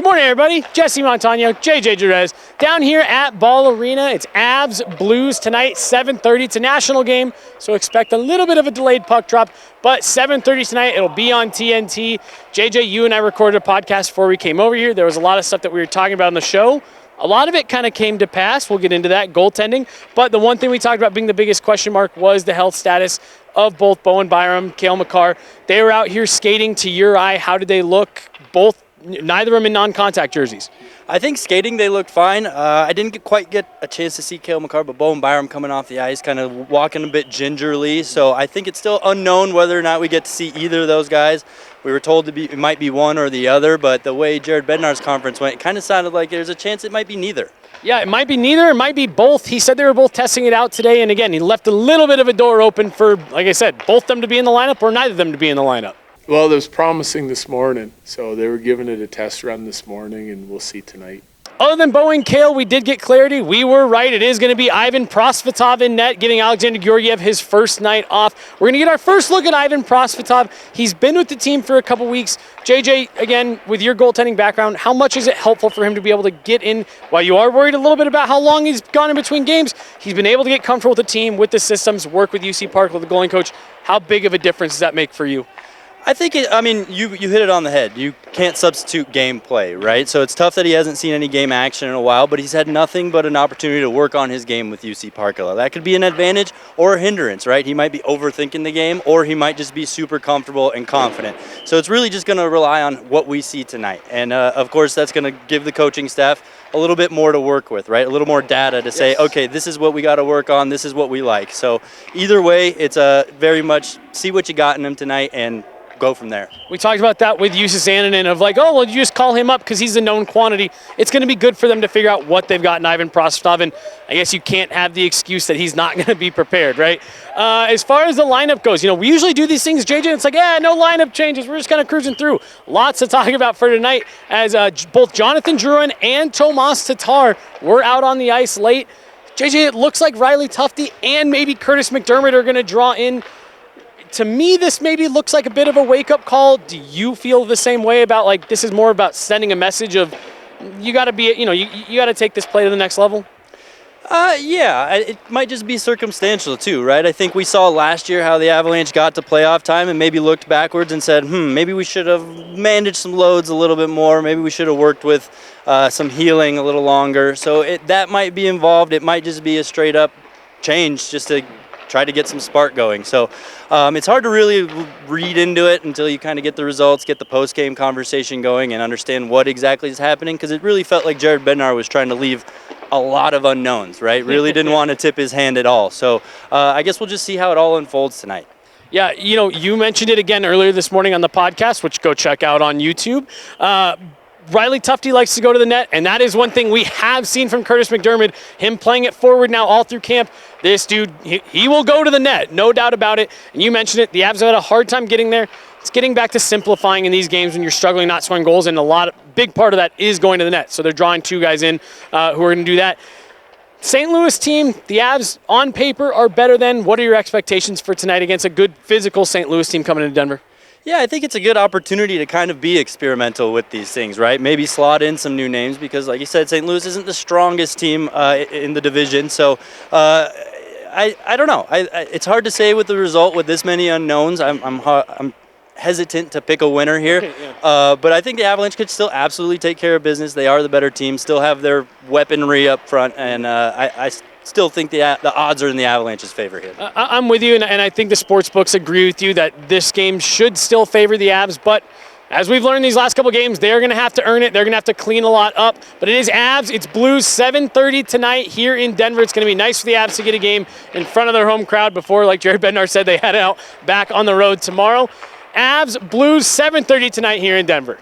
morning, everybody. Jesse Montano, JJ Jerez, down here at Ball Arena. It's Avs Blues tonight, 7:30. It's a national game, so expect a little bit of a delayed puck drop, but 7:30 tonight. It'll be on TNT. JJ, you and I recorded a podcast before we came over here. There was a lot of stuff that we were talking about on the show. A lot of it kind of came to pass. We'll get into that, goaltending. But the one thing we talked about being the biggest question mark was the health status of both Bowen Byram, Cale Makar. They were out here skating to your eye. How did they look? Neither of them in non-contact jerseys. I think skating, they looked fine. I didn't quite get a chance to see Cale Makar, but Bowen Byram coming off the ice, kind of walking a bit gingerly. So I think it's still unknown whether or not we get to see either of those guys. We were told it might be one or the other, but the way Jared Bednar's conference went, it kind of sounded like there's a chance it might be neither. Yeah, it might be neither. It might be both. He said they were both testing it out today, and again, he left a little bit of a door open for, like I said, both them to be in the lineup or neither of them to be in the lineup. Well, it was promising this morning, so they were giving it a test run this morning, and we'll see tonight. Other than Bowen Cale, we did get clarity. We were right. It is going to be Ivan Prosvetov in net, giving Alexander Georgiev his first night off. We're going to get our first look at Ivan Prosvetov. He's been with the team for a couple weeks. JJ, again, with your goaltending background, how much is it helpful for him to be able to get in? While you are worried a little bit about how long he's gone in between games, he's been able to get comfortable with the team, with the systems, work with UC Park, with the goalie coach. How big of a difference does that make for you? I think, you hit it on the head. You can't substitute gameplay, right? So it's tough that he hasn't seen any game action in a while, but he's had nothing but an opportunity to work on his game with UC Park. That could be an advantage or a hindrance, right? He might be overthinking the game, or he might just be super comfortable and confident. So it's really just going to rely on what we see tonight. And, of course, that's going to give the coaching staff a little bit more to work with, right? A little more data to say, okay, this is what we got to work on, this is what we like. So either way, it's very much see what you got in him tonight and go from there. We talked about that with Jussi Annunen of like, oh, well, you just call him up because he's a known quantity. It's going to be good for them to figure out what they've got in Ivan Prosvetov, and I guess you can't have the excuse that he's not going to be prepared, right? As far as the lineup goes, we usually do these things, JJ, it's like, no lineup changes. We're just kind of cruising through. Lots to talk about for tonight as both Jonathan Drouin and Tomas Tatar were out on the ice late. JJ, it looks like Riley Tufte and maybe Curtis McDermott are going to draw in. To me, this maybe looks like a bit of a wake-up call. Do you feel the same way about, like, this is more about sending a message of you got to be, you got to take this play to the next level? Yeah, it might just be circumstantial too, right? I think we saw last year how the Avalanche got to playoff time and maybe looked backwards and said, maybe we should have managed some loads a little bit more. Maybe we should have worked with some healing a little longer. So that might be involved. It might just be a straight-up change just to try to get some spark going. So it's hard to really read into it until you kind of get the results, get the post-game conversation going, and understand what exactly is happening, because it really felt like Jared Bednar was trying to leave a lot of unknowns, right? Really didn't want to tip his hand at all. So I guess we'll just see how it all unfolds tonight. Yeah, you mentioned it again earlier this morning on the podcast, which go check out on YouTube. Riley Tufte likes to go to the net, and that is one thing we have seen from Curtis McDermott, him playing it forward now all through camp. This dude, he will go to the net, no doubt about it. And you mentioned it, the Avs have had a hard time getting there. It's getting back to simplifying in these games when you're struggling not scoring goals, and big part of that is going to the net. So they're drawing two guys in who are going to do that. St. Louis team, the Avs on paper are better than. What are your expectations for tonight against a good physical St. Louis team coming into Denver? Yeah, I think it's a good opportunity to kind of be experimental with these things, right? Maybe slot in some new names because, like you said, St. Louis isn't the strongest team in the division. So I don't know. It's hard to say with the result with this many unknowns. I'm hesitant to pick a winner here. Okay, yeah. But I think the Avalanche could still absolutely take care of business. They are the better team, still have their weaponry up front, and I still think the odds are in the Avalanche's favor here. I'm with you, and I think the sports books agree with you that this game should still favor the Avs, but as we've learned these last couple games, they're going to have to earn it. They're going to have to clean a lot up. But it is Avs. It's Blues, 7:30 tonight here in Denver. It's going to be nice for the Avs to get a game in front of their home crowd before, like Jared Bednar said, they head out back on the road tomorrow. Avs, Blues, 7:30 tonight here in Denver.